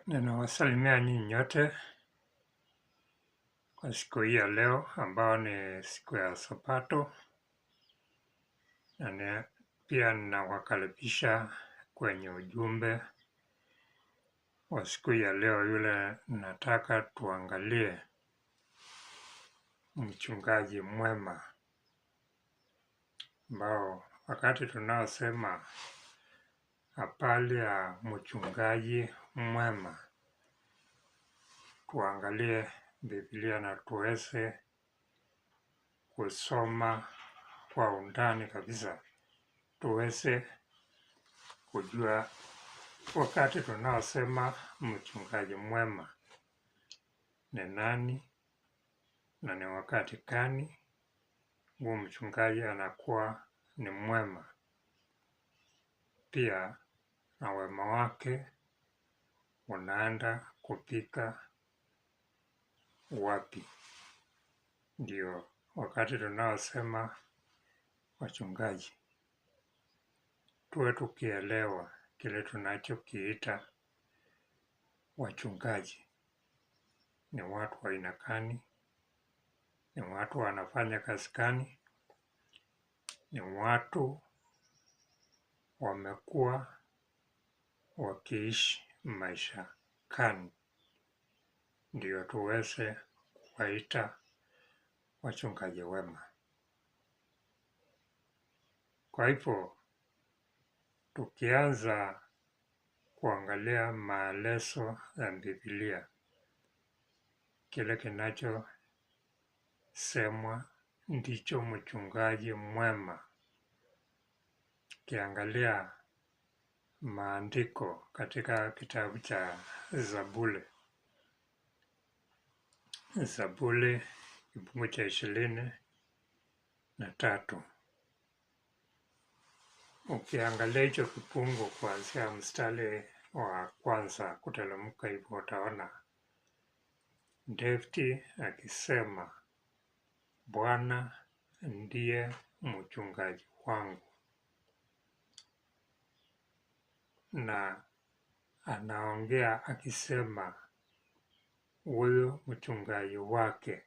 Ninawasalimia nyinyi nyote kwa siku hii ya leo ambao ni siku ya Sabato, na pia ninawakaribisha kwenye ujumbe wa siku hii ya leo. Yule nataka tuangalie mchungaji mwema, ambao wakati tunaosema habari ya mchungaji mwema, tuangalie Biblia na tuweze kusoma kwa undani kabisa, tuweze kujua wakati tunaosema mchungaji mwema ni nani na ni wakati gani huo mchungaji anakuwa ni mwema. Pia na wema wake unaenda kupika wapi. Ndio wakati tunaosema wachungaji, tuwe tukielewa kile tunachokiita wachungaji ni watu wa aina gani, ni watu wanafanya kazi gani, ni watu wamekuwa wakiishi maisha gani, ndio tuweze kuwaita wachungaji wema. Kwa hivyo tukianza kuangalia maelezo ya Biblia, kile kinachosemwa ndicho mchungaji mwema. Kiangalia maandiko katika kitabu cha Zaburi kifungu cha 23. Ukiangalia hicho kifungu kuanzia mstari wa kwanza kuteremka hivyo, utaona Daudi akisema, Bwana ndiye mchungaji wangu, na anaongea akisema huyo mchungaji wake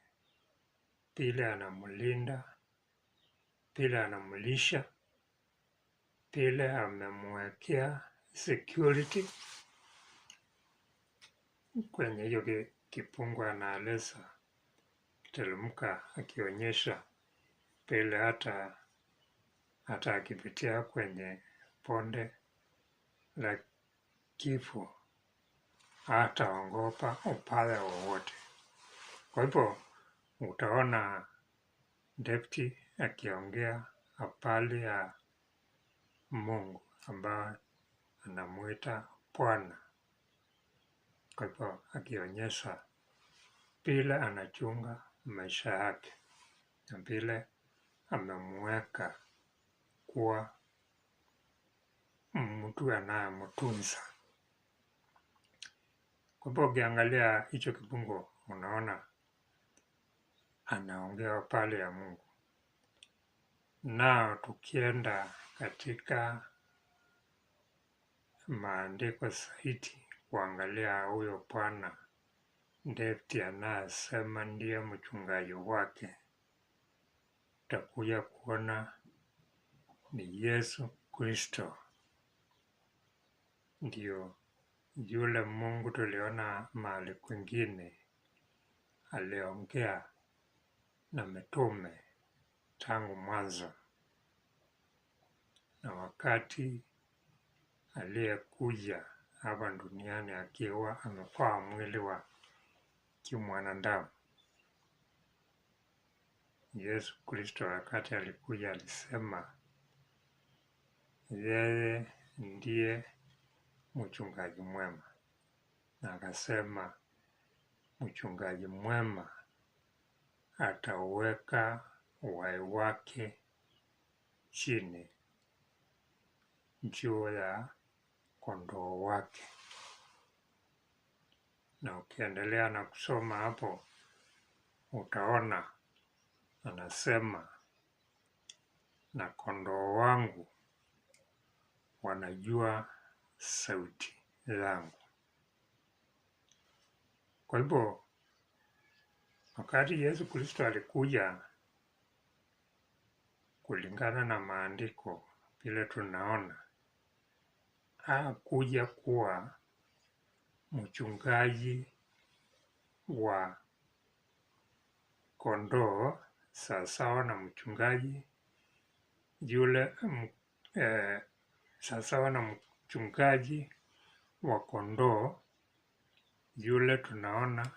vile anamlinda, vile anamlisha, vile amemwekea security. Kwenye hiyo kifungu anaeleza kiteremka, akionyesha vile hata akipitia kwenye bonde la kifo hataogopa upale wowote. Kwa hivyo utaona Daudi akiongea habari ya Mungu ambaye anamuita Bwana. Kwa hivyo akionyesha vile anachunga maisha yake na vile amemweka kuwa mtu anayemtunza. Kwa hivyo ukiangalia hicho kifungu, unaona anaongea pale ya Mungu. Na tukienda katika maandiko zaidi kuangalia huyo Bwana Daudi anasema ndiye mchungaji wake, utakuja kuona ni Yesu Kristo ndio yule Mungu tuliona mahali kwingine aliongea na mitume tangu mwanzo, na wakati aliyekuja hapa duniani akiwa amevaa mwili wa kimwanadamu. Yesu Kristo wakati alikuja alisema yeye ndiye mchungaji mwema, na akasema mchungaji mwema ataweka uhai wake chini juu ya kondoo wake. Na ukiendelea na kusoma hapo, utaona anasema, na kondoo wangu wanajua sauti yangu. Kwa hivyo wakati Yesu Kristo alikuja, kulingana na maandiko vile tunaona, hakuja kuwa mchungaji wa kondoo sawasawa na mchungaji yule sawasawa na mchungaji wa kondoo yule tunaona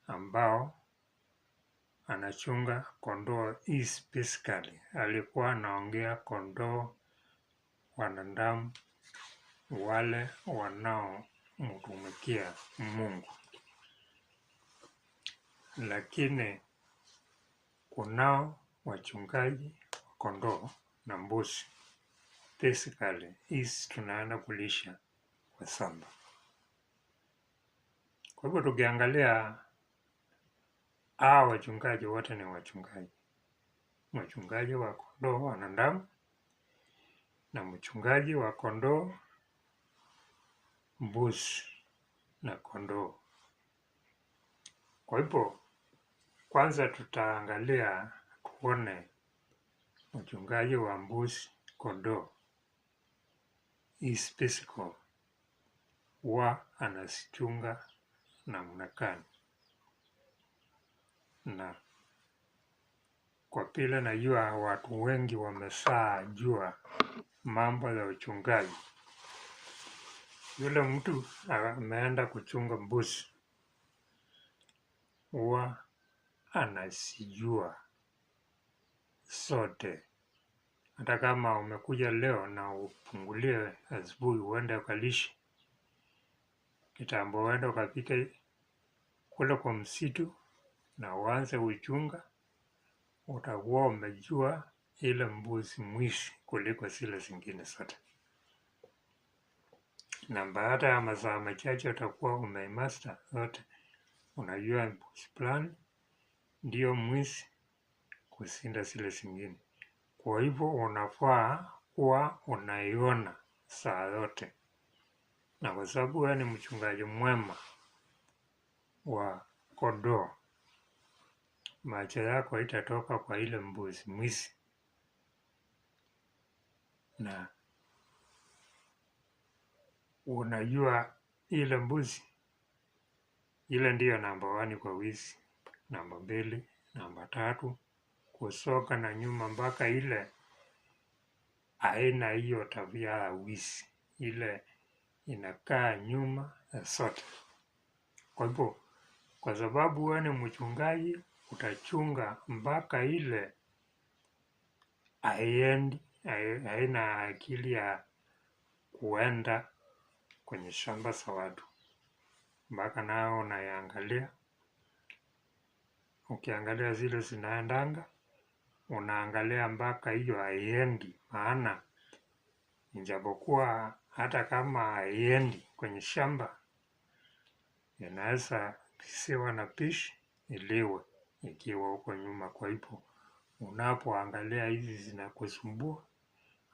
ambao anachunga kondoo specifically. Alikuwa anaongea kondoo wanadamu wale wanaomtumikia Mungu. Lakini kunao wachungaji wa kondoo na mbuzi. Basically, hizi tunaenda kulisha kwa shamba. Kwa hivyo tukiangalia hawa wachungaji wote ni wachungaji. Mchungaji wa kondoo wanadamu na mchungaji wa kondoo mbuzi na kondoo. Kwa hivyo kwanza tutaangalia tuone mchungaji wa mbuzi kondoo specific wa anasichunga namna gani. Na kwa vile najua watu wengi wameshajua mambo ya uchungaji, yule mtu ameenda kuchunga mbuzi huwa anasijua sote. Hata kama umekuja leo na ufungulie asubuhi uende ukalishe, kitambo uende ukapike kule kwa msitu na uanze uchunga, utakuwa umejua ile mbuzi mwishi kuliko zile zingine zote. Na baada ya masaa machache utakuwa umeimaster zote. Unajua mbuzi fulani ndio mwishi kushinda zile zingine. Kwa hivyo unafaa kuwa unaiona saa yote. Na kwa sababu wewe ni mchungaji mwema wa kondoo, macho yako haitatoka kwa ile mbuzi mwizi. Na unajua ile mbuzi ile ndiyo namba 1 kwa wizi, namba 2, namba 3, kusoka na nyuma mpaka ile haina hiyo tabia ya wizi, ile inakaa nyuma ya sote. Kwa hivyo kwa sababu wewe ni mchungaji, utachunga mpaka ile haina akili ya kuenda kwenye shamba za watu, mpaka nao unaiangalia. Ukiangalia zile zinaendanga, unaangalia mpaka hiyo haiendi. Maana ijapokuwa hata kama haiendi kwenye shamba, inaweza kisiwa na pishi iliwe ikiwa huko nyuma. Kwa hivyo unapoangalia hizi zinakusumbua,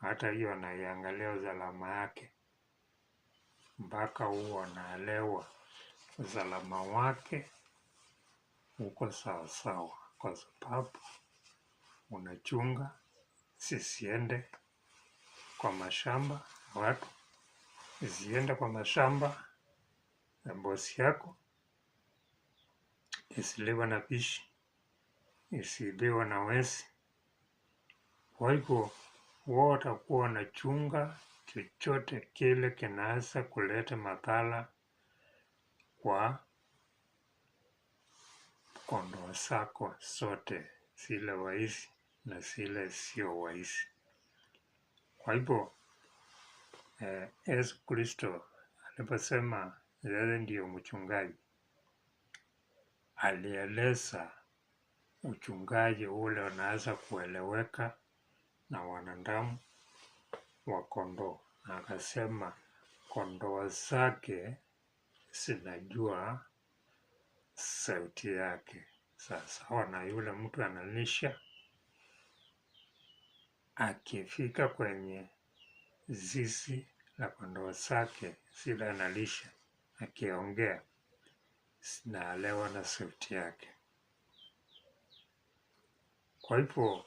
hata hiyo naiangalia usalama yake, mpaka huo unaelewa usalama wake uko sawasawa, kwa sababu unachunga zisiende kwa mashamba watu, zisiende kwa mashamba ya bosi yako, isiliwe na pishi, isiibiwe na wezi. Kwa hivyo wao watakuwa wanachunga chochote kile kinaweza kuleta madhara kwa kondoo zako zote, zile waizi na zile sio waizi. Kwa hivyo Yesu Kristo aliposema yeye ndiyo mchungaji, alieleza uchungaji ule unaweza kueleweka na wanadamu wa kondoo. Na akasema kondoo zake zinajua sauti yake. Sasa na yule mtu analisha, akifika kwenye zizi la kondoo zake zile analisha, akiongea, zinaelewa na sauti yake. Kwa hivyo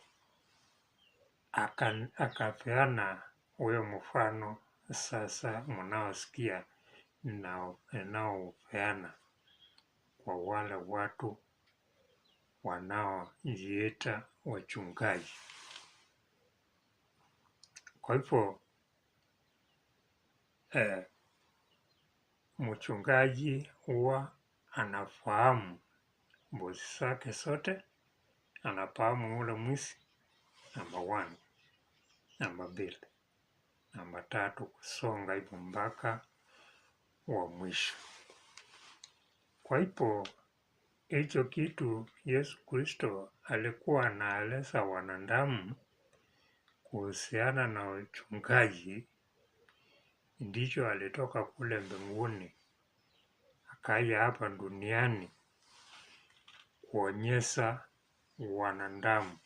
akapeana huyo mfano sasa mnaosikia ninaopeana kwa wale watu wanaojiita wachungaji. Kwa hivyo mchungaji huwa anafahamu mbuzi zake zote, anafahamu ule mwizi namba 1, namba 2, namba 3, kusonga hivyo mpaka wa mwisho. Kwa hivyo hicho kitu Yesu Kristo alikuwa anaeleza wanadamu kuhusiana na uchungaji, ndicho alitoka kule mbinguni akaja hapa duniani kuonyesha wanadamu.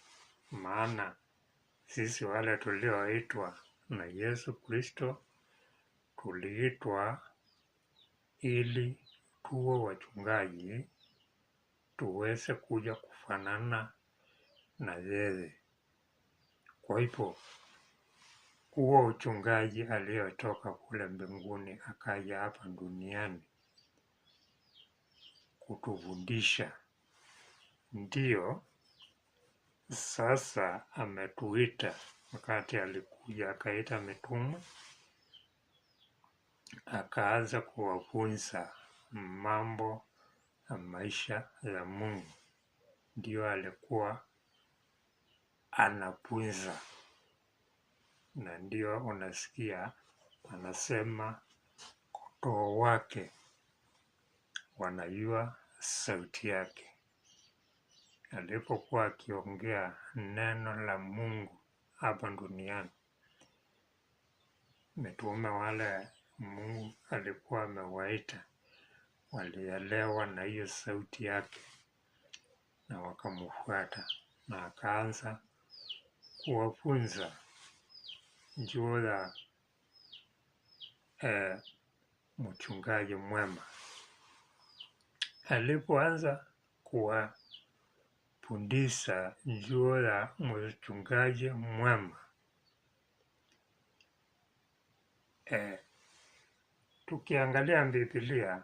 Maana sisi wale tulioitwa na Yesu Kristo tuliitwa ili tuwe wachungaji, tuweze kuja kufanana na yeye. Kwa hivyo huo uchungaji aliyotoka kule mbinguni akaja hapa duniani kutufundisha, ndio sasa ametuita. Wakati alikuja akaita mitume, akaanza kuwafunza mambo ya maisha ya Mungu, ndio alikuwa anafunza, na ndio unasikia anasema kondoo wake wanajua sauti yake. Alipokuwa akiongea neno la Mungu hapa duniani, mitume wale Mungu alikuwa amewaita walielewa na hiyo sauti yake na wakamfuata, na akaanza kuwafunza juu ya mchungaji mwema. Alipoanza kuwafundisha juu ya mchungaji mwema, tukiangalia Biblia,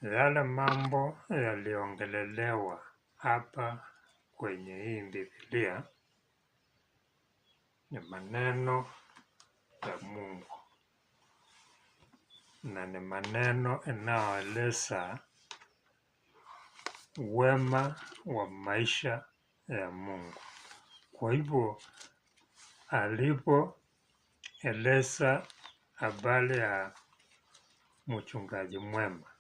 yale mambo yaliongelelewa hapa kwenye hii Biblia ni maneno ya Mungu, na ni maneno yanayoeleza wema wa maisha ya Mungu. Kwa hivyo alipoeleza habari ya mchungaji mwema,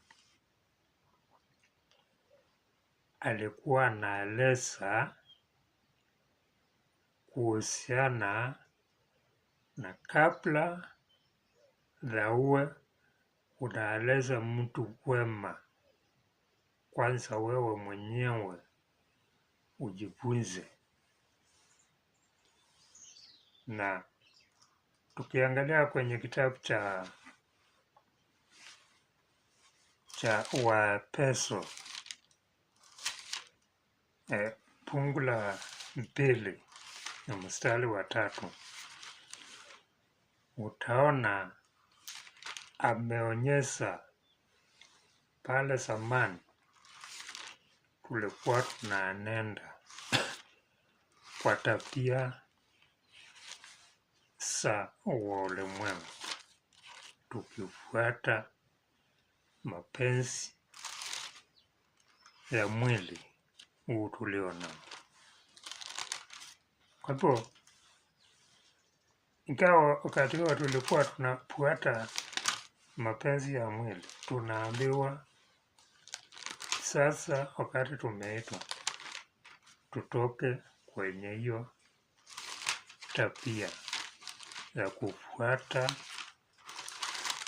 alikuwa anaeleza kuhusiana na kabla ya uwe unaeleza mtu wema, kwanza wewe mwenyewe ujifunze. Na tukiangalia kwenye kitabu cha Waefeso fungu la 2 na mstari wa 3, utaona ameonyesha pale zamani tulikuwa tunaenenda kwa tabia za ulimwengu, tukifuata mapenzi ya mwili huu tulio nao. Kwa hivyo ingawa wakati huo tulikuwa tunafuata mapenzi ya mwili, tunaambiwa sasa wakati tumeitwa tutoke kwenye hiyo tabia ya kufuata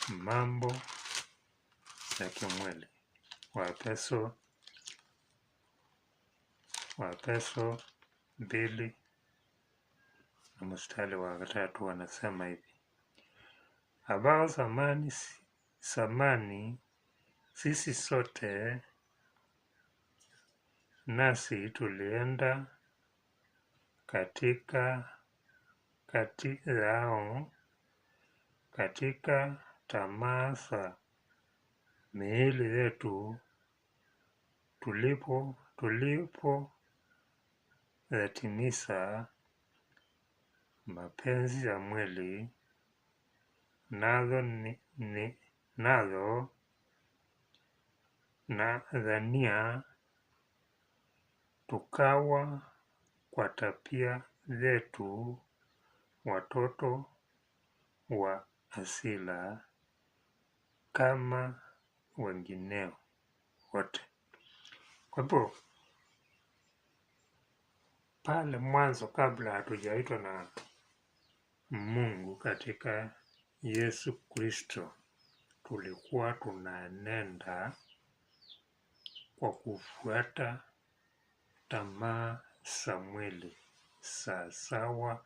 mambo ya kimwili. Waefeso 2 na mstari wa 3 wanasema hivi: ambao zamani sisi sote nasi tulienda kati yao katika tamaa za miili yetu tulipo yatimiza mapenzi ya mwili, nazo na dhania tukawa kwa tabia zetu watoto wa hasira kama wengineo wote. Kwa hivyo pale mwanzo, kabla hatujaitwa na Mungu katika Yesu Kristo, tulikuwa tunaenenda kwa kufuata tamaa za mwili, sawa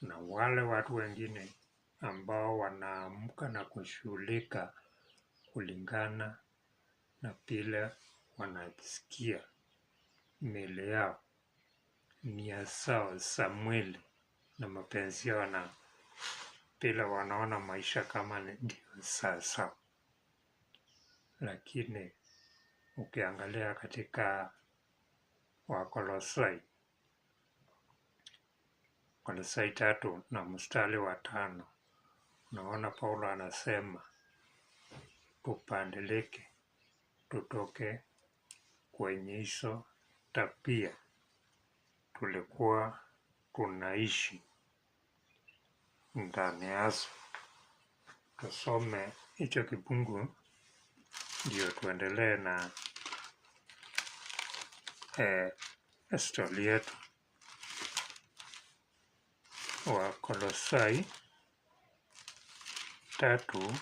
na wale watu wengine ambao wanaamka na kushughulika kulingana na vile wanasikia miili yao, nia zao za mwili na mapenzi yao, na vile wanaona maisha kama ndio sawa. Lakini ukiangalia katika Wakolosai 3 na mstari wa 5, unaona Paulo anasema tubadilike, tutoke kwenye hizo tabia tulikuwa tunaishi ndani yazo. Tusome hicho kifungu ndio tuendelee na stori yetu. Wakolosai 3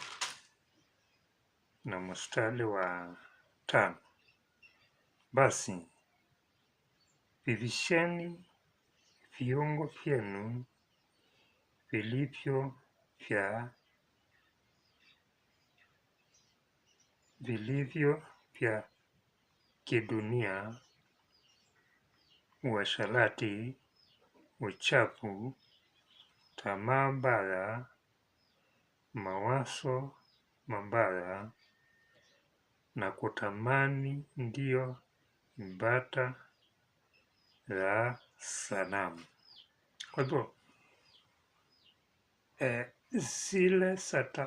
na mstari wa 5. Basi vivisheni viungo vyenu vilivyo vya kidunia: uasherati, uchafu, tamaa mbaya, mawazo mabaya na kutamani ndiyo ibada ya sanamu. Kwa hivyo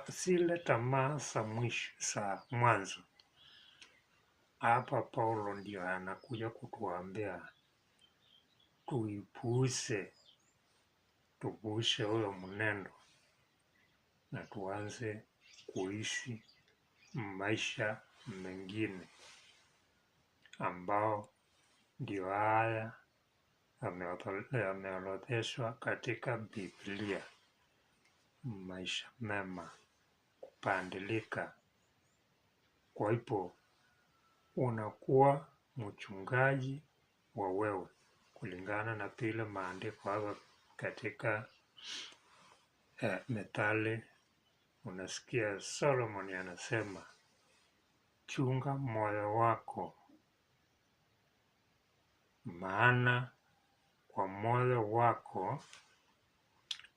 zile tamaa za mwanzo, hapa Paulo ndio anakuja kutuambia tupuuze huyo mwenendo na tuanze kuishi maisha mengine ambao ndio haya yameorodheshwa katika Biblia: maisha mema, kubadilika. Kwa hivyo unakuwa mchungaji wa wewe kulingana na vile maandiko hapa katika Methali. Unasikia Solomon anasema chunga moyo wako, maana kwa moyo wako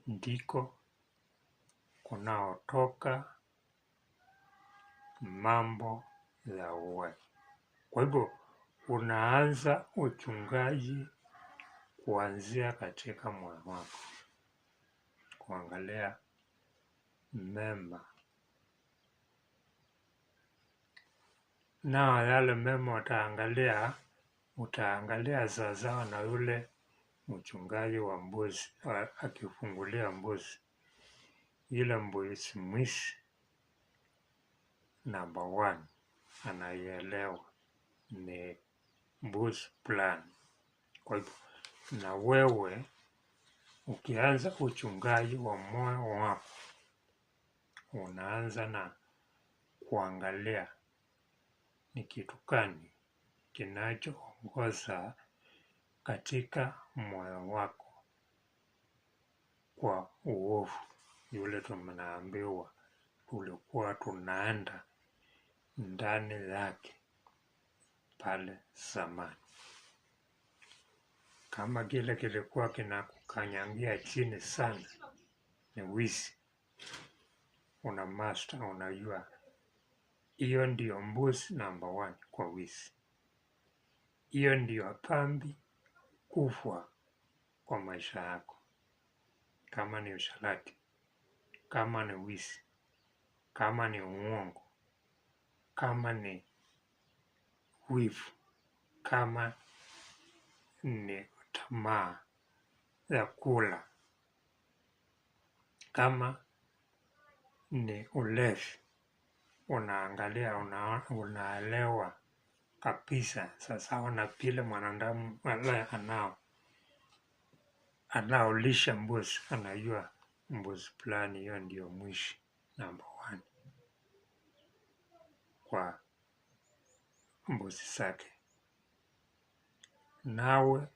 ndiko kunaotoka mambo ya uhai. Kwa hivyo unaanza uchungaji kuanzia katika moyo wako, kuangalia mema, na yale mema utaangalia sawasawa na yule mchungaji wa mbuzi akifungulia mbuzi. Ile mbuzi mwizi number 1 anaielewa ni mbuzi fulani. Kwa hivyo na wewe ukianza uchungaji wa moyo wako, unaanza na kuangalia ni kitu gani kinachoongoza katika moyo wako kwa uovu. Yule tumeambiwa tulikuwa tunaenda ndani yake pale zamani. Kama kile kilikuwa kinakukanyangia chini sana ni wizi, una master, unajua hiyo ndio mbuzi number 1 kwa wizi. Hiyo ndio dhambi kubwa kwa maisha yako. Kama ni usharati, kama ni wizi, kama ni uongo, kama ni wivu, kama ni tamaa ya kula, kama ni ulevi, unaangalia, unaelewa kabisa sasa na vile mwanadamu anaolisha mbuzi, anajua mbuzi fulani hiyo ndio mwishi number 1 kwa mbuzi zake. Nawe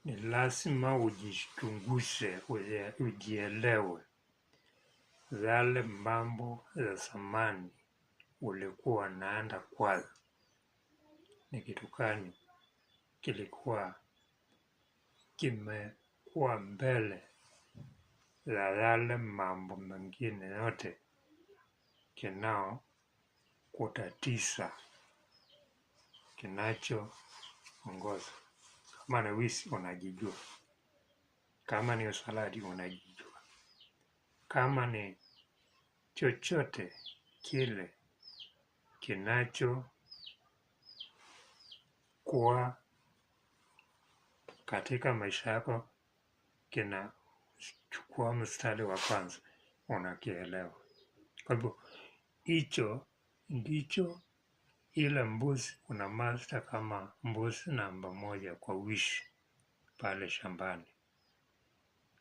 ni lazima ujichunguze, ujielewe yale mambo ya zamani ulikuwa naenda kwayo ni kitu gani kilikuwa kimekuwa mbele ya yale mambo mengine yote kinao kutatiza, kinachoongoza. Kama ni wizi unajijua, kama ni usaladi unajijua, kama ni chochote kile kinacho kuwa katika maisha yako kinachukua mstari wa kwanza, unakielewa. Kwa hivyo hicho ndicho ile mbuzi una master kama mbuzi namba 1 kwa wizi pale shambani,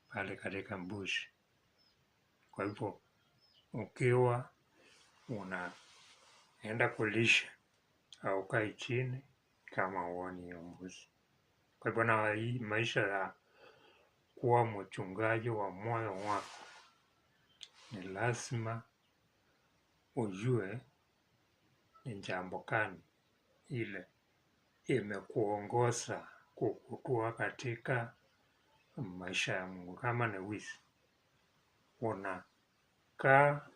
pale katika mbuzi. Kwa hivyo ukiwa unaenda kulisha au kai chini kama uoni hiyo mbuzi. Kwa hivyo na hii maisha ya kuwa mchungaji wa moyo wako ni lazima ujue ni jambo gani ile imekuongoza kukua katika maisha ya Mungu. Kama ni wizi, unakaa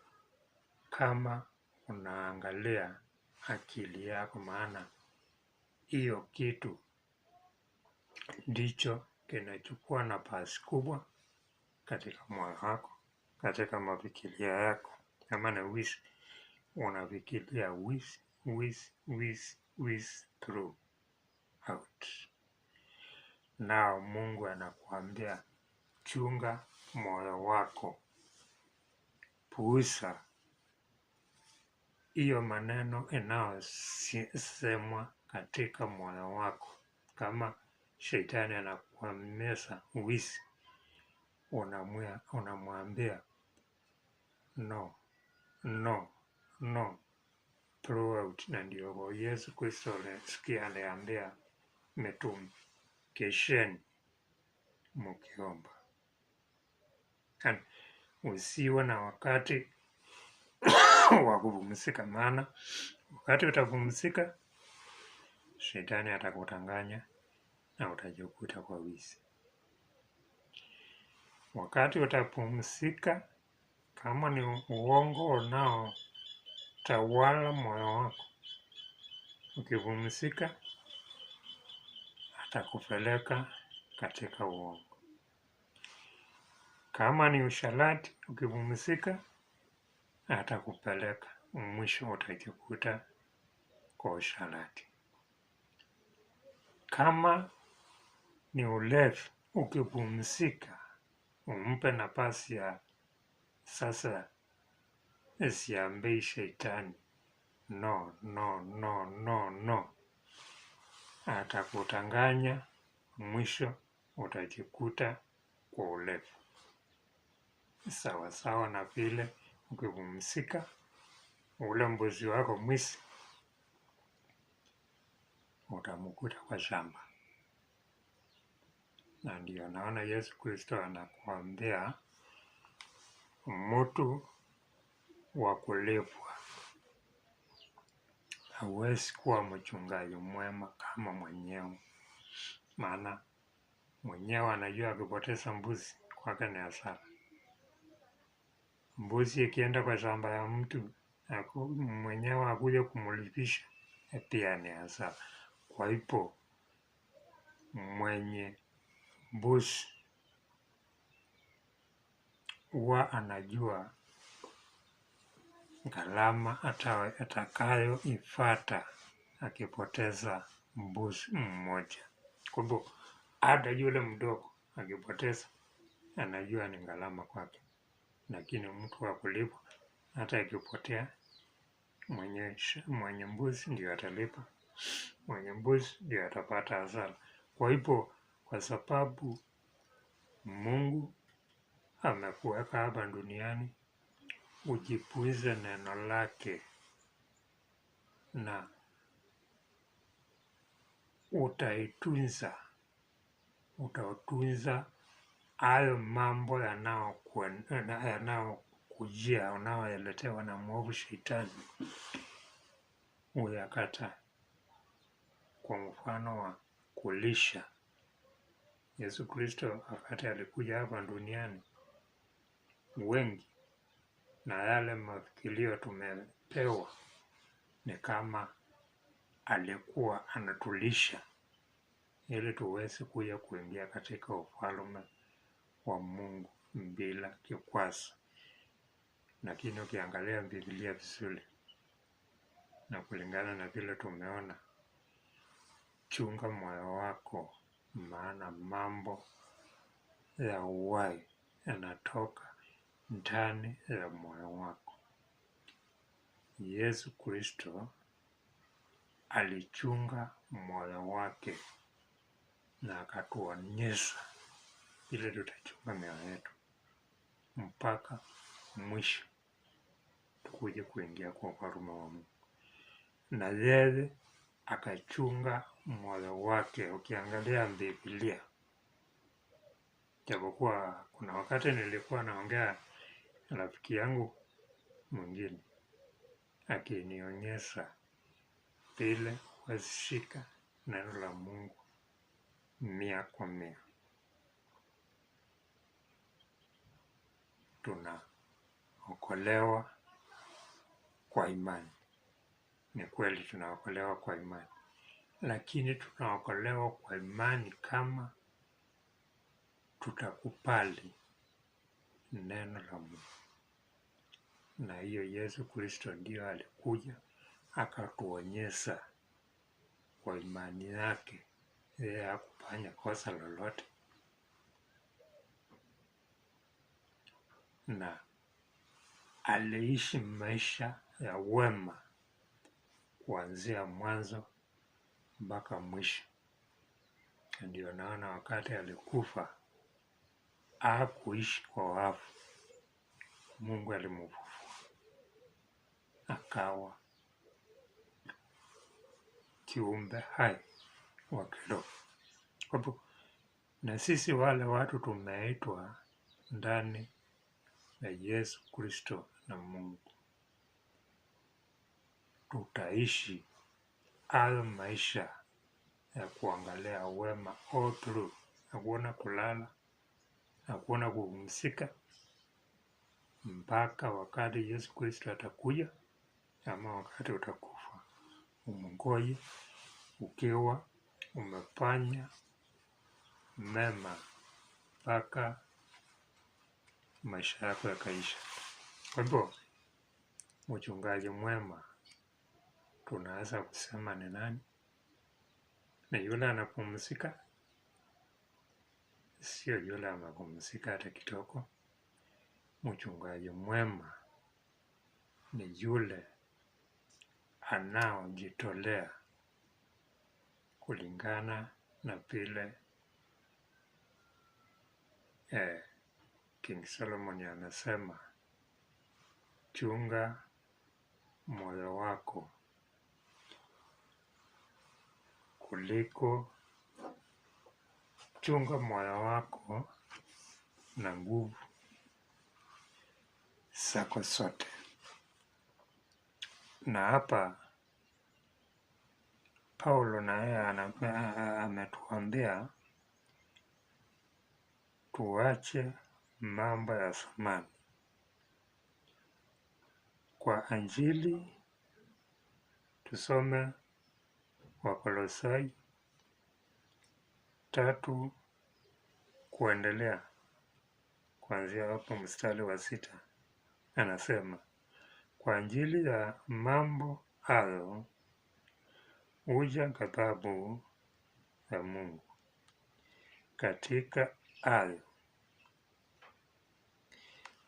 kama unaangalia akili yako, maana hiyo kitu ndicho kinachukua nafasi kubwa katika moyo wako, katika mafikiria yako. Kama ni wizi, unafikiria wizi throughout. Nao Mungu anakuambia chunga moyo wako, puuza hiyo maneno inayosemwa katika moyo wako. Kama shetani anakuameza wizi, unamwambia no throughout. Na ndio Yesu Kristo alisikia aliambia mitume, kesheni mkiomba. Usiwe na wakati wa kupumzika, maana wakati utapumzika shetani atakutanganya na utajikuta kwa wizi. Wakati utapumzika, kama ni uongo unaotawala moyo wako, ukipumzika atakupeleka katika uongo. Kama ni usharati, ukipumzika atakupeleka, mwisho utajikuta kwa usharati. Kama ni ulevi, ukipumzika umpe nafasi ya sasa, siambei shetani no, atakutanganya, mwisho utajikuta kwa ulevi. Sawasawa na vile ukipumzika ule mbuzi wako mwizi utamkuta kwa shamba. Na ndio naona Yesu Kristo anakuambia mtu wa kulipwa hauwezi kuwa mchungaji mwema kama mwenyewe, maana mwenyewe anajua akipoteza mbuzi kwake ni hasara. Mbuzi ikienda kwa shamba ya mtu mwenyewe akuja kumlipisha pia ni hasara. Kwa hivyo mwenye mbuzi huwa anajua gharama atakayoifuata akipoteza mbuzi mmoja. Kwa hivyo hata yule mdogo akipoteza anajua ni gharama kwake, lakini mtu wa kulipwa hata akipotea mwenye mbuzi ndio atalipa, mwenye mbuzi ndio atapata hasara. Kwa hivyo kwa sababu Mungu amekuweka hapa duniani ujifunze neno lake na utautunza hayo mambo yanayokujia unayoletewa na mwovu Shetani, uyakata. Kwa mfano wa kulisha, Yesu Kristo wakati alikuja hapa duniani, wengi na yale mafikirio tumepewa ni kama alikuwa anatulisha ili tuweze kuja kuingia katika ufalme wa Mungu bila kikwazo. Lakini ukiangalia Biblia vizuri na kulingana na vile tumeona, chunga moyo wako, maana mambo ya uhai yanatoka ndani ya moyo wako. Yesu Kristo alichunga moyo wake na akatuonyesha vile tutachunga mioyo yetu mpaka mwisho tukuje kuingia kwa ufalme wa Mungu. Na yeye akachunga moyo wake. Ukiangalia Biblia, japokuwa kuna wakati nilikuwa naongea na rafiki yangu mwingine akinionyesha vile washika neno la Mungu 100%. Tunaokolewa kwa imani. Ni kweli tunaokolewa kwa imani, lakini tunaokolewa kwa imani kama tutakubali neno la Mungu. Na hiyo Yesu Kristo ndio alikuja akatuonyesha kwa imani yake. Yeye hakufanya kosa lolote, na aliishi maisha ya wema kuanzia mwanzo mpaka mwisho. Ndio naona wakati alikufa hakuishi kwa wafu. Mungu alimfufua akawa kiumbe hai wa kiroho. Kwa hivyo na sisi wale watu tumeitwa ndani ya Yesu Kristo na Mungu, tutaishi hayo maisha ya kuangalia wema all through. Hakuna kulala, hakuna kupumzika mpaka wakati Yesu Kristo atakuja ama wakati utakufa. Umungoje ukiwa umefanya mema mpaka maisha yako yakaisha. Kwa hivyo mchungaji mwema tunaweza kusema ni nani? Ni yule anapumzika, sio yule amepumzika hata kidogo. Mchungaji mwema ni yule anaojitolea kulingana na vile King Solomon anasema, chunga moyo wako chunga moyo wako na nguvu zako zote. Na hapa Paulo naye ametuambia tuache mambo ya zamani. Kwa Injili tusome Wakolosai 3 kuendelea kuanzia hapo mstari wa 6. Anasema, kwa ajili ya mambo hayo huja ghadhabu ya Mungu. Katika hayo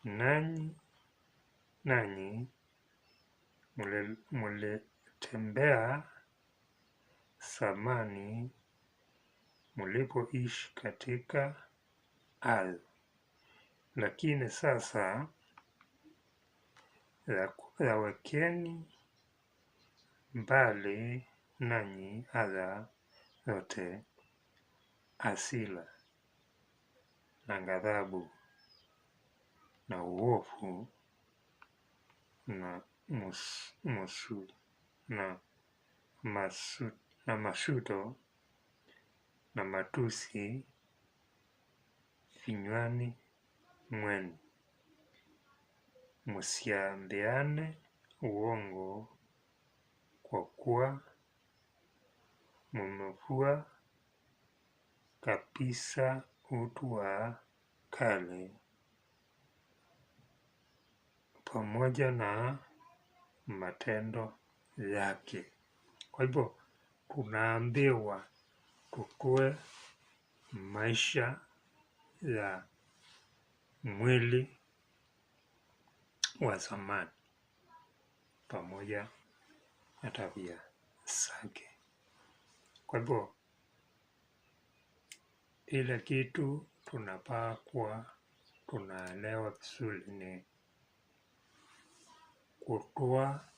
nanyi mlitembea zamani mlipoishi katika hayo, lakini sasa yawekeni mbali nanyi haya yote: hasira na ghadhabu na uovu na mashuto na matusi vinywani mwenu. Msiambiane uongo, kwa kuwa mmevua kabisa utu wa kale pamoja na matendo yake. Kwa hivyo tunaambiwa tutoe maisha ya mwili wa zamani pamoja na tabia zake. Kwa hivyo ile kitu tunafaa kuwa tunaelewa vizuri ni kutoa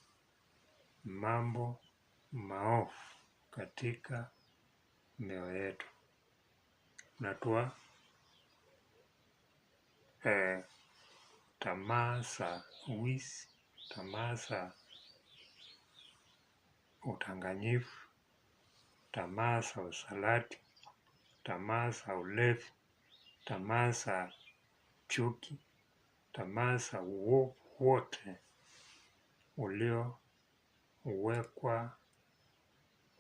mambo maovu katika mioyo yetu. Natoa tamaa za wizi, tamaa za udanganyifu, tamaa za usaliti, tamaa za ulevi, tamaa za chuki, tamaa za uovu wote uliowekwa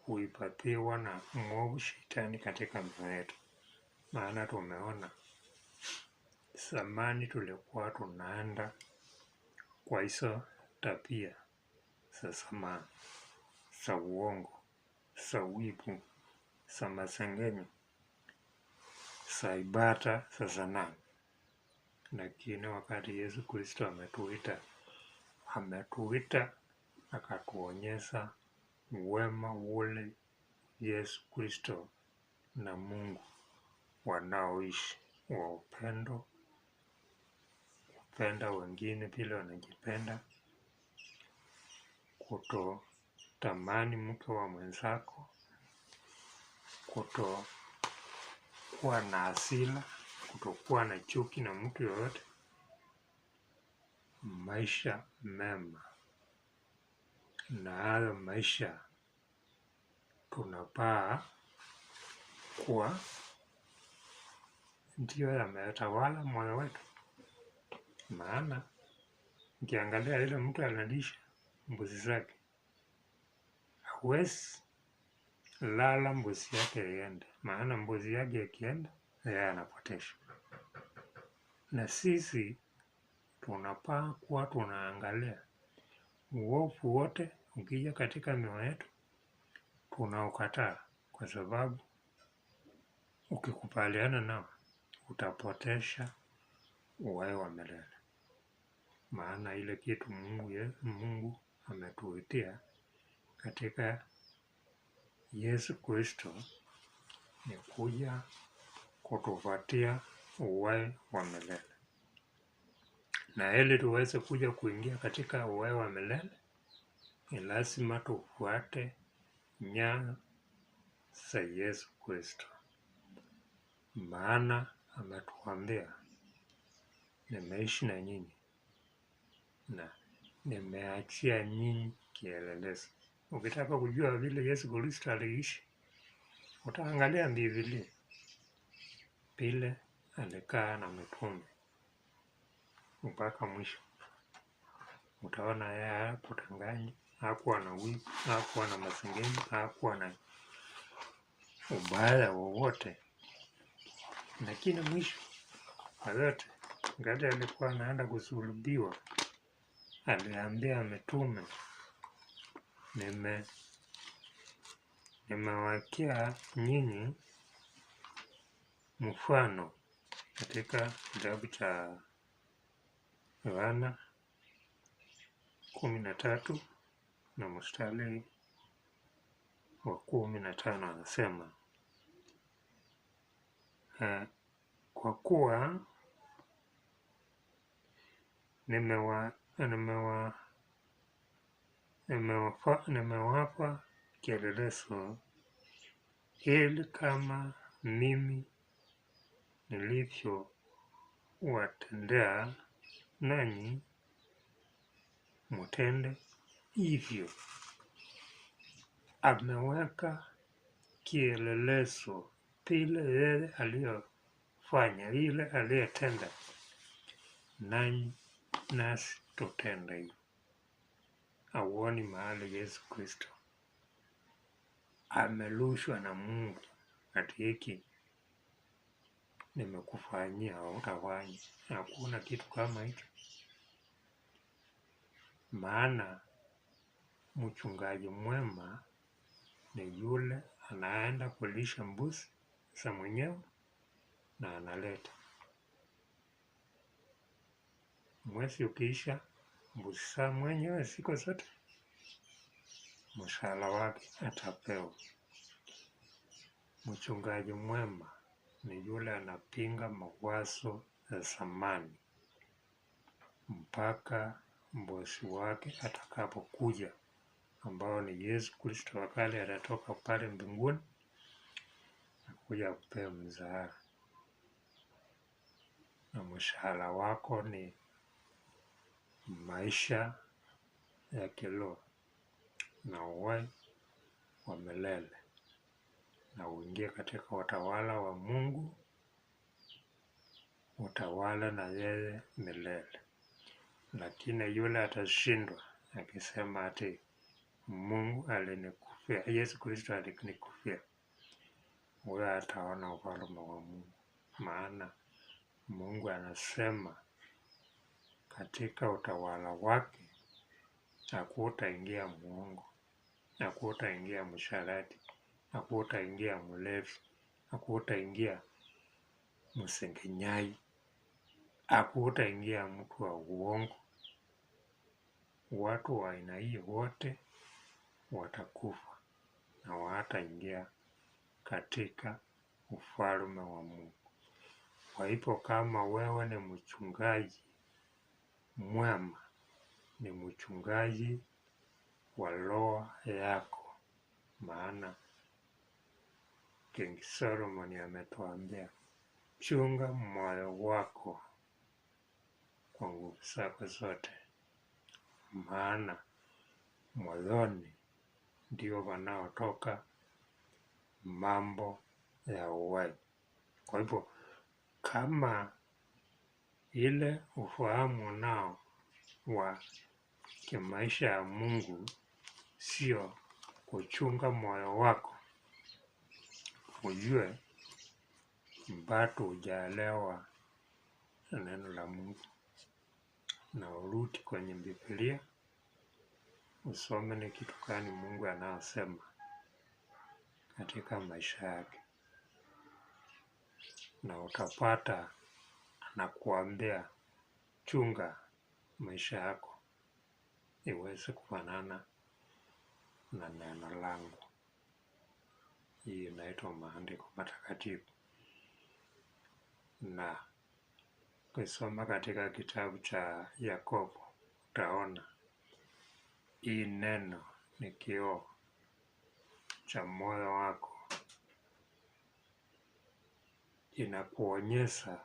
kuhifadhiwa na mwovu Shetani katika mioyo yetu. Maana tumeona zamani tulikuwa tunaenda kwa hizo tabia za zamani, za uongo, za wivu, za masengenyo, za ibada za sanamu. Lakini wakati Yesu Kristo ametuita akatuonyesha wema ule Yesu Kristo na Mungu wanaoishi wa upendo, kupenda wengine vile wanajipenda, kutotamani mke wa mwenzako, kutokuwa na hasira, kutokuwa na chuki na mtu yoyote, maisha mema. Na hayo maisha tunafaa kuwa ndio yametawala moyo wetu. Maana ukiangalia ile mtu analisha mbuzi zake, hawezi lala mbuzi yake iende, maana mbuzi yake ikienda yeye anapotesha. Na sisi tunafaa kuwa tunaangalia uovu wote ukija katika mioyo yetu tunaukataa, kwa sababu ukikubaliana nao utapotesha uhai wa milele. Maana ile kitu Mungu ametuitia katika Yesu Kristo ni kuja kutupatia uhai wa milele. Na ili tuweze kuja kuingia katika uhai wa milele, ni lazima tufuate nyayo za Yesu Kristo. Maana ametuambia, nimeishi na nyinyi na nimeachia nyinyi kielelezo. Ukitaka kujua vile Yesu Kristo aliishi, utaangalia Biblia vile alikaa na mitume mpaka mwisho. Utaona yeye hakudanganya, hakuwa na wivu, hakuwa na masengenyo, hakuwa na ubaya wowote. Lakini mwisho wa yote, wakati alikuwa anaenda kusulubiwa, aliambia mitume, nimewekea nyinyi mfano katika kitabu cha Yohana 13 na mstari wa 15, anasema kwa kuwa nimewapa kielelezo ili kama mimi nilivyowatendea nanyi mutende hivyo. Ameweka kielelezo vile yeye aliyofanya, ile aliyetenda, nanyi nasi tutende hivyo. Auoni mahali Yesu Kristo amelushwa na Mungu ati hiki nimekufanyia hautafanya? Hakuna kitu kama hicho. Maana mchungaji mwema ni yule anaenda kulisha mbuzi za mwenyewe na analeta. Mwezi ukiisha, mbuzi za mwenyewe siku zote mshahara wake atapewa. Mchungaji mwema ni yule anapinga mawazo ya zamani mpaka mbosi wake atakapokuja, ambao ni Yesu Kristo. Wakati atatoka pale mbinguni kuja kupea mshahara, na mshahara wako ni maisha ya kiroho na uhai wa milele, na uingie katika utawala wa Mungu, utawala na yeye milele. Lakini yule atashindwa akisema ati Mungu alinikufia, Yesu Kristo alinikufia, huyo ataona ufalme wa Mungu. Maana Mungu anasema katika utawala wake hakutaingia muongo, hakutaingia msharati, hakutaingia mlevi, hakutaingia msengenyaji, hakutaingia mtu wa uongo. Watu wa aina hii wote watakufa na hawataingia katika ufalme wa Mungu. Kwa hivyo kama wewe ni mchungaji mwema, ni mchungaji wa roho yako, maana King Solomon ametuambia, chunga moyo wako kwa nguvu zako zote, maana moyoni ndio wanaotoka mambo ya uhai. Kwa hivyo kama ile ufahamu nao wa kimaisha ya Mungu sio kuchunga moyo wako, ujue bado hujaelewa neno la Mungu, na urudi kwenye Biblia usome ni kitu gani Mungu anasema katika maisha yake, na utapata anakuambia chunga maisha yako iweze kufanana na neno langu. Hii inaitwa maandiko matakatifu. Na kusoma katika kitabu cha Yakobo utaona hii neno ni kioo cha moyo wako, inakuonyesha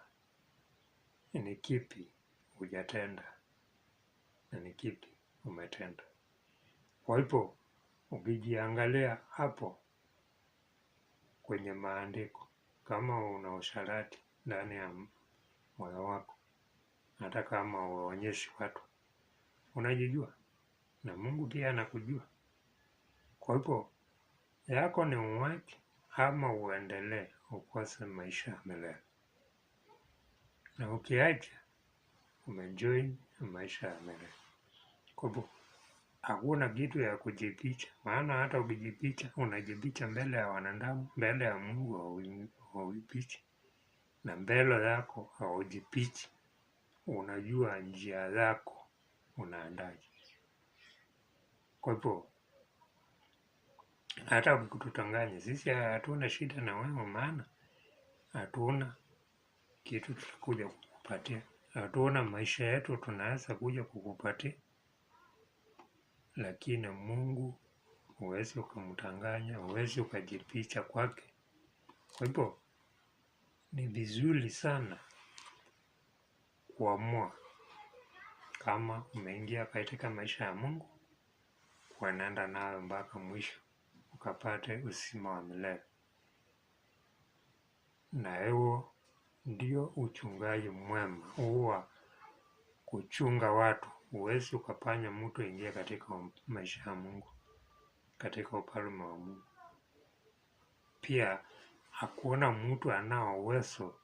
ni kipi hujatenda na ni kipi umetenda. Kwa hivyo Ukijiangalia hapo kwenye maandiko, kama una usharati ndani ya moyo wako, hata kama uonyeshi watu, unajijua na Mungu pia anakujua. Kwa hivyo yako ni uwache ama uendelee ukose maisha ya milele, na ukiacha umejoin maisha ya milele. Kwa hivyo hakuna kitu ya kujipicha, maana hata ukijipicha unajipicha mbele ya wanadamu, mbele ya Mungu haujipichi, na mbele yako haujipichi. Unajua njia zako unaandaje. Kwa hivyo hata ukitutanganya sisi hatuna shida na wewe, maana hatuna kitu tutakuja kukupatia, hatuna maisha yetu tunaweza kuja kukupatia, lakini Mungu huwezi ukamtanganya, huwezi ukajipicha kwake. Kwa hivyo ni vizuri sana kuamua kama umeingia katika maisha ya Mungu, kuenenda nayo mpaka mwisho ukapate uzima wa milele. Na huo ndio uchungaji mwema, huwa kuchunga watu. Huwezi ukafanya mtu ingia katika maisha ya Mungu, katika ufalme wa Mungu. Pia hakuna mtu anao uwezo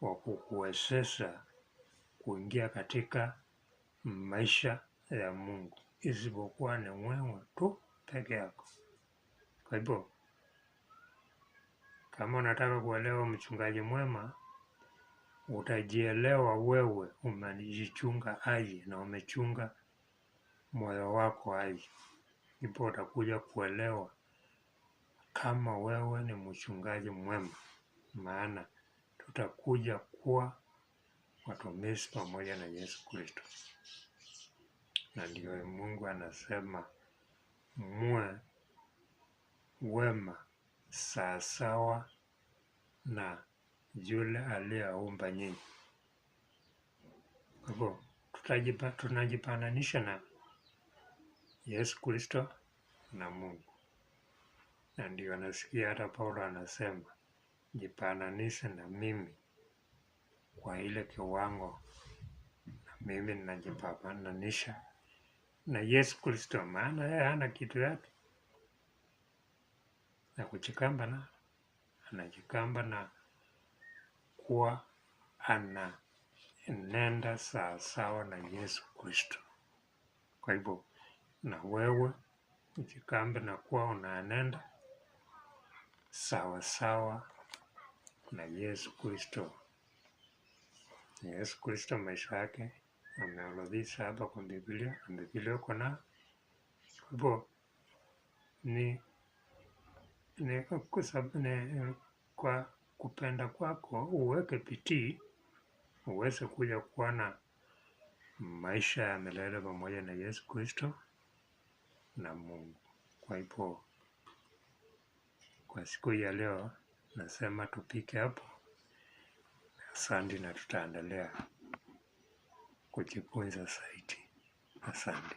wa kukuwezesha kuingia katika maisha ya Mungu isipokuwa ni wewe tu peke yako. Kwa hivyo kama unataka kuelewa mchungaji mwema, utajielewa wewe umejichunga aje na umechunga moyo wako aje. Ndipo utakuja kuelewa kama wewe ni mchungaji mwema, maana tutakuja kuwa watumishi pamoja na Yesu Kristo. Na ndio Mungu anasema muwe wema sawasawa na yule aliyeumba nyinyi. Kwa hivyo tunajipananisha na Yesu Kristo na Mungu. Na ndio anasikia hata Paulo anasema jipananishe na mimi kwa ile kiwango na mimi ninajipananisha na Yesu Kristo, maana yeye hana kitu yake na kujikamba na anajikamba na kuwa anaenenda sawasawa na Yesu Kristo. Kwa hivyo na wewe ujikambe na kuwa unaenenda sawasawa na Yesu Kristo. Yesu Kristo maisha yake ameorodhisha hapa kwa Biblia, na Biblia uko na. Kwa hivyo kwa kupenda kwako uweke bidii uweze kuja kuwa na maisha ya milele pamoja na Yesu Kristo na Mungu. Kwa hivyo kwa siku ya leo nasema tupike hapo. Asante, na tutaendelea kujifunza zaidi. Asante.